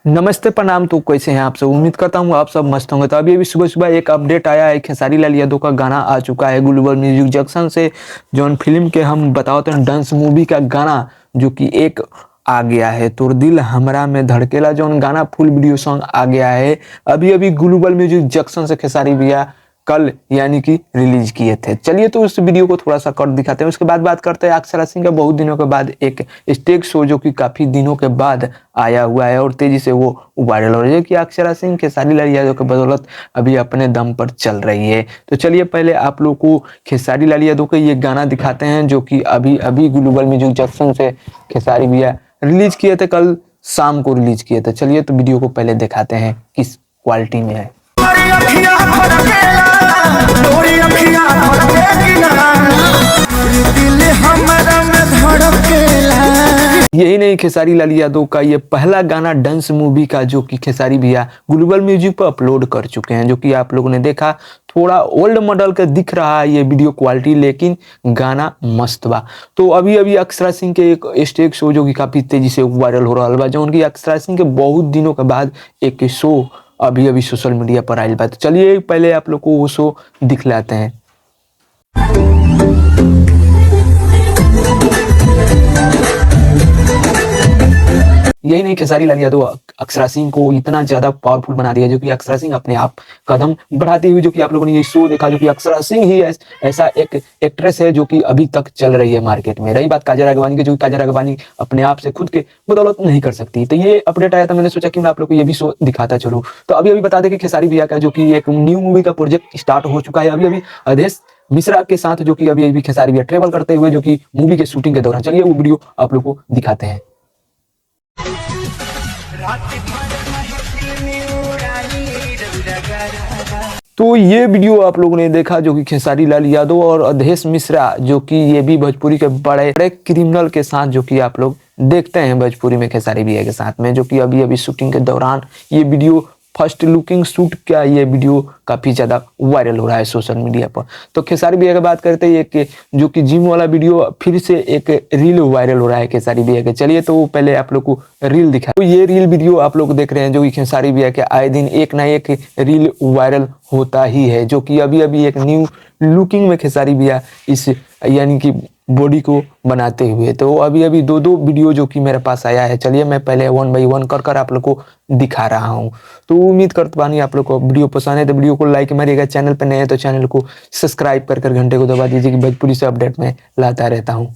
नमस्ते प्रणाम। तो कैसे हैं आप सब? उम्मीद करता हूँ आप सब मस्त होंगे। तो अभी सुबह सुबह एक अपडेट आया है, खेसारी लाल यादव का गाना आ चुका है ग्लोबल म्यूजिक जंक्शन से। जौन फिल्म के हम बताते हैं डांस मूवी का गाना जो कि एक आ गया है, तोर दिल हमरा में धड़केला जौन गाना फुल वीडियो सॉन्ग आ गया है। अभी अभी ग्लोबल म्यूजिक जंक्शन से खेसारी भैया कल यानी कि रिलीज किए थे। चलिए तो उस वीडियो को थोड़ा सा कर दिखाते हैं, उसके बाद बात करते हैं अक्षरा सिंह का बहुत दिनों के बाद एक स्टेज शो जो कि काफी दिनों के बाद आया हुआ है और तेजी से वो वायरल हो रही है कि अक्षरा सिंह खेसारी लाल यादव के बदौलत अभी अपने दम पर चल रही है। तो चलिए पहले आप लोग को खेसारी लाल यादव का ये गाना दिखाते हैं जो कि अभी अभी ग्लोबल म्यूजिक जंक्शन से खेसारी भैया रिलीज किए थे, कल शाम को रिलीज किए थे। चलिए तो वीडियो को पहले दिखाते हैं किस क्वालिटी में है। यही नहीं, खेसारी लाल यादव का ये पहला गाना डांस मूवी का जो कि खेसारी भैया ग्लोबल म्यूजिक पर अपलोड कर चुके हैं, जो कि आप लोगों ने देखा। थोड़ा ओल्ड मॉडल का दिख रहा है ये वीडियो क्वालिटी, लेकिन गाना मस्त बा। तो अभी अभी अक्षरा सिंह के एक स्टेज शो जो कि काफी तेजी से वायरल हो रहा है, जो उनकी अक्षरा सिंह के बहुत दिनों के बाद एक शो अभी अभी सोशल मीडिया पर आयल बा। तो चलिए पहले आप लोग को वो शो दिखलाते हैं। यही नहीं, खेसारी लाल यादव अक्षरा सिंह को इतना ज्यादा पावरफुल बना दिया जो कि अक्षरा सिंह अपने आप कदम बढ़ाती हुई, जो कि आप लोगों ने ये शो देखा, जो कि अक्षरा सिंह ही ऐसा एक एक्ट्रेस है जो कि अभी तक चल रही है मार्केट में। रही बात काजल राघवानी की, जो कि काजल राघवानी अपने आप से खुद के बदौलत नहीं कर सकती। तो ये अपडेट आया था, मैंने सोचा कि मैं आप लोग को ये भी शो दिखाता चलूं। तो अभी अभी बता दें कि खेसारी भैया का जो कि एक न्यू मूवी का प्रोजेक्ट स्टार्ट हो चुका है अभी अभी अवधेश मिश्रा के साथ, जो कि अभी अभी खेसारी भैया ट्रेवल करते हुए जो कि मूवी के शूटिंग के दौरान। चलिए वो वीडियो आप लोग को दिखाते हैं। तो ये वीडियो आप लोगों ने देखा जो कि खेसारी लाल यादव और अवधेश मिश्रा, जो कि ये भी भोजपुरी के बड़े बड़े क्रिमिनल के साथ जो कि आप लोग देखते हैं भोजपुरी में खेसारी भैया के साथ में, जो कि अभी अभी शूटिंग के दौरान ये वीडियो फर्स्ट लुकिंग शूट का ये वीडियो काफी ज्यादा वायरल हो रहा है सोशल मीडिया पर। तो खेसारी भैया की बात करते हैं, एक जो कि जिम वाला वीडियो फिर से एक रील वायरल हो रहा है खेसारी भैया के। चलिए तो पहले आप लोग को रील दिखा। तो ये रील वीडियो आप लोग देख रहे हैं जो कि खेसारी भैया के आए दिन एक ना एक रील वायरल होता ही है, जो कि अभी अभी एक न्यू लुकिंग में खेसारी भैया इस यानी कि बॉडी को बनाते हुए। तो अभी अभी दो दो वीडियो जो कि मेरे पास आया है। चलिए मैं पहले 1 बाई 1 कर आप लोग को दिखा रहा हूं। तो उम्मीद करता बानी आप लोग को वीडियो पसंद है तो वीडियो को लाइक मारिएगा, चैनल पे नए हैं तो चैनल को सब्सक्राइब कर घंटे को दबा दीजिए कि भोजपुरी से अपडेट में लाता रहता हूं।